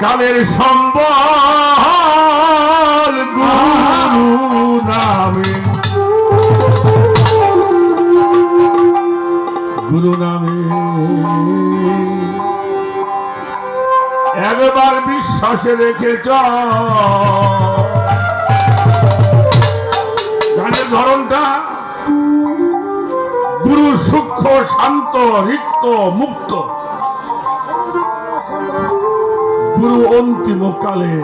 কালের সম্বল গুরু নামে, গুরু নামে একবার বিশ্বাসে রেখেছ। গানের ধরনটা গুরু সূক্ষ্ম, শান্ত, রিক্ত, মুক্ত। গুরু অন্তিম কালে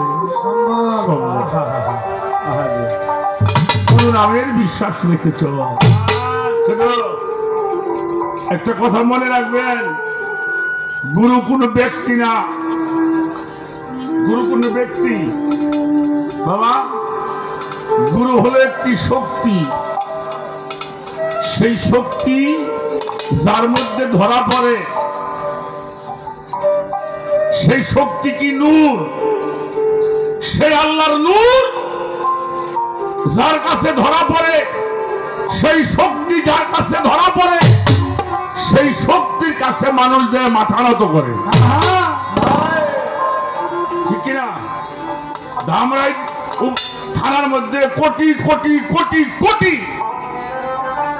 গুরু নামের বিশ্বাস রেখেছ। একটা কথা মনে রাখবেন, গুরু কোনো ব্যক্তি না। গুরু কোনো ব্যক্তি বাবা, গুরু হলো একটি শক্তি। সেই শক্তি যার মধ্যে ধরা পড়ে সেই শক্তি কি নূর, সে আল্লাহর নূর। যার কাছে ধরা পড়ে সেই শক্তি, যার কাছে ধরা পড়ে সেই শক্তির কাছে মানুষ যায় মাথা নত করে, ঠিক কিনা? ধামরাই থানার মধ্যে কোটি কোটি কোটি কোটি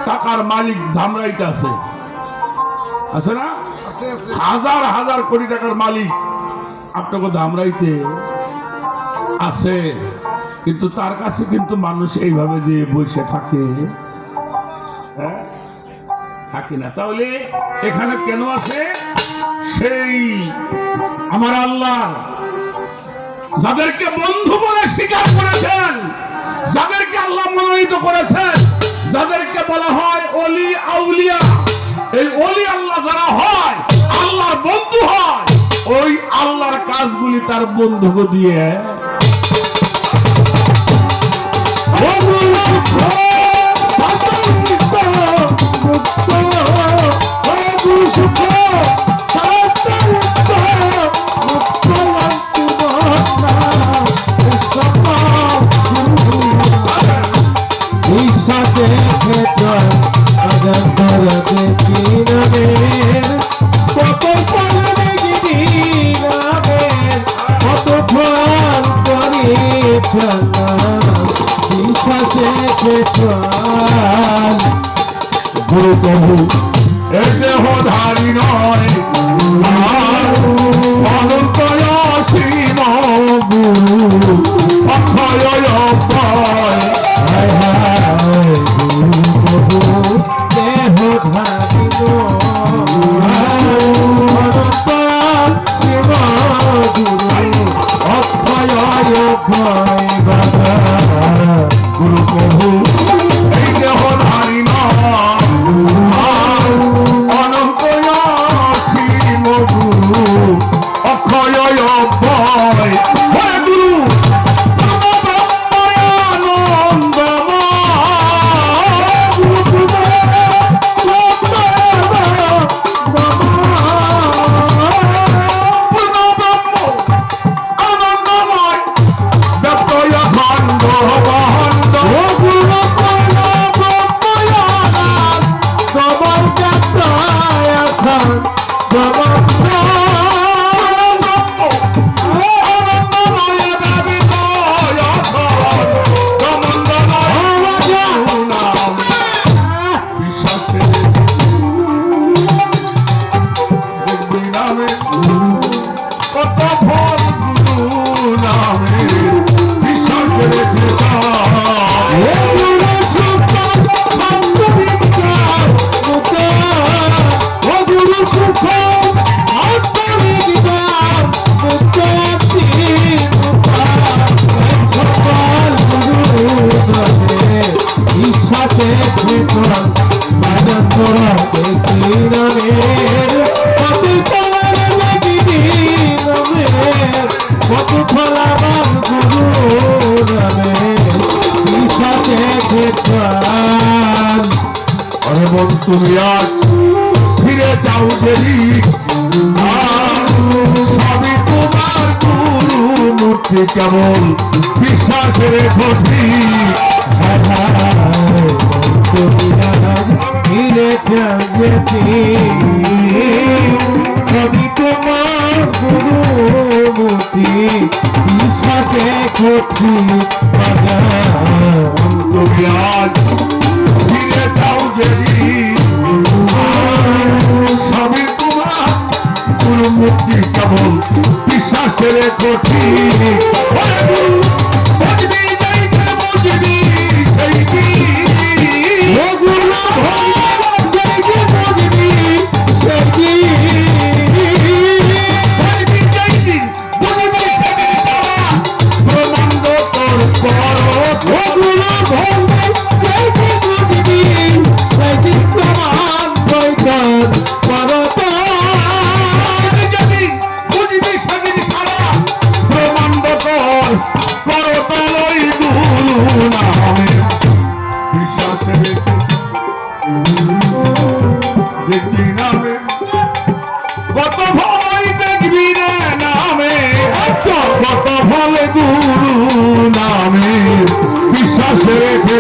টাকার মালিক ধামরাইতে আছে, আছে না? হাজার হাজার কোটি টাকার মালিক আপনাকে ধামরাইতে আছে, কিন্তু তার কাছে কিন্তু মানুষ এইভাবে যে বসে থাকে, হ্যাঁ থাকে না। তাহলে এখানে কেন আছে? সেই আমার আল্লাহ যাদেরকে বন্ধু বলে স্বীকার করেছেন, যাদেরকে আল্লাহ মনোনীত করেছেন, যাদেরকে বলা হয় ওলি আউলিয়া। এই ওলি আল্লাহ যারা হয়, আল্লাহর বন্ধু হয়, ওই আল্লাহর কাজগুলি তার বন্ধুকে দিয়ে গুরু প্রভু এ দেহধারী নয়, অনন্ত অসীম গুরু অক্ষয় অক্ষয়। গুরু প্রভু দেহধারী অনন্ত অসীম গুরু অক্ষয় অক্ষয়। গুরু প্রভু এই দেহধারী নয়, অনন্ত অসীম গুরু অক্ষয় অক্ষয়। গুরু তুমি আজ ফিরে যাও দেরি, সবই তোমার গুরু মূর্তি কেমন বিশ্বাসের ঘটি। ফিরে যাও দেরি, সবই তোমার গুরু মুক্তি বিশ্বাসে করছি তুমি আজ ফিরে যাও যেদিন সবই তোমার গুরু মুক্তি কেবল বিশ্বাসের কঠিন বুঝবি সেই দিন কত ভয় দেখবি রে নামে কত ভয় গুরু নামে বিশ্বাস রেখে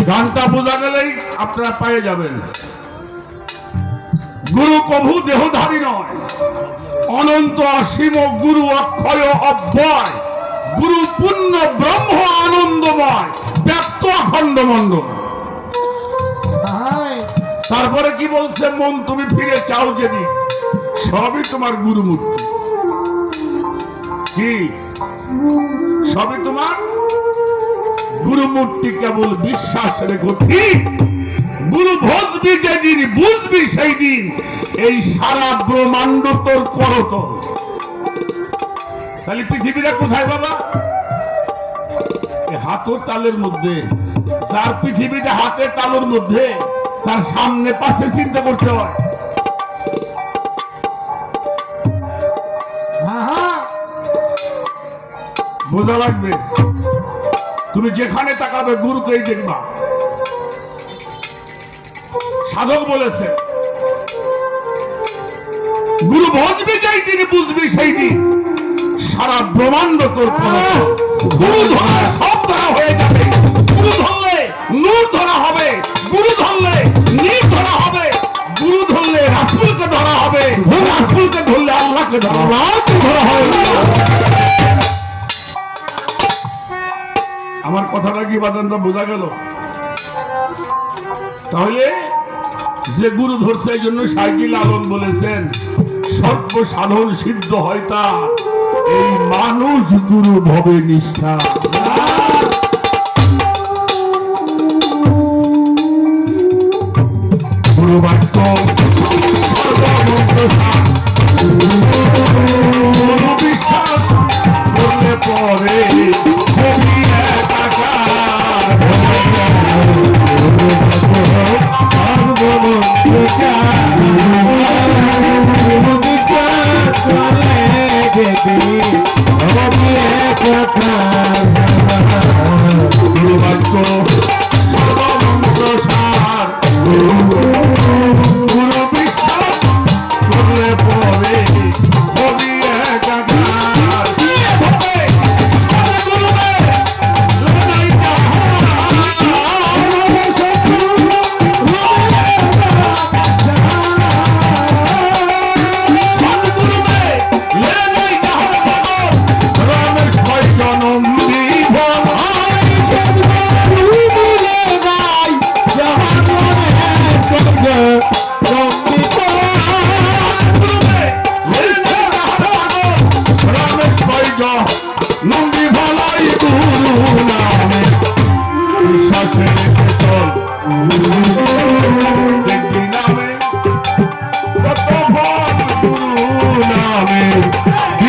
গানটা বোঝা গেলেই আপনারা পেয়ে যাবেন। গুরু প্রভু দেহধারী নয়, অনন্ত অসীম গুরু অক্ষয় অব্যয়, গুরু পূর্ণ ব্রহ্ম আনন্দময়, ব্যক্ত অখণ্ডমণ্ড। তারপরে কি বলছে? মন তুমি ফিরে চাও যেদিন সবই তোমার গুরু মূর্তি। কি সবই তোমার গুরু মূর্তি, কেবল বিশ্বাস রেখো ঠিক। গুরু ভজবি যেদিন বুঝবি সেই দিন এই সারা ব্রহ্মাণ্ড তোর করতল। তাহলে পৃথিবীটা কোথায় বাবা? হাতের তালের মধ্যে। যার পৃথিবীটা হাতের তালের মধ্যে, তার সামনে পাশে চিন্তা করতে হয়। বোঝা লাগবে। তুমি যেখানে তাকাবে গুরুকেই দেখবা। সাধক বলেছে গুরু ভজবি যেই দিন বুঝবি সেই দিন সারা ব্রহ্মাণ্ড তোর গুরু ধরা সব ধরা হয়ে যাবে। গুরু ধরলে নূর ধরা হবে, গুরু ধরলে নীর ধরা হবে, গুরু ধরলে রাসূলকে ধরা হবে, রাসূলকে ধরলে আল্লাহকে ধরা হবে। আমার কথাটা কি বাদানটা বোঝা গেল? তাহলে যে গুরু ধরছে এই জন্য সাইকেল আলম বলেছেন সর্ব সাধন সিদ্ধ হয় তা এই মানুষ গুরু ভবে নিষ্ঠা। গুরু বাক্য বিশ্বাস করলে পরে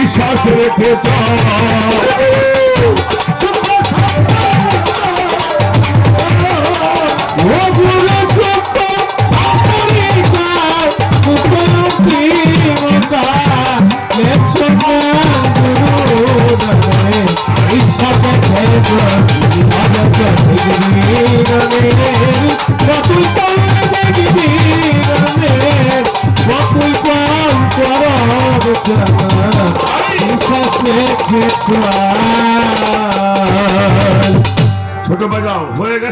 বিশ্বাস রেখে চল। খেতে ছোট বাজাও হয়ে গেছে।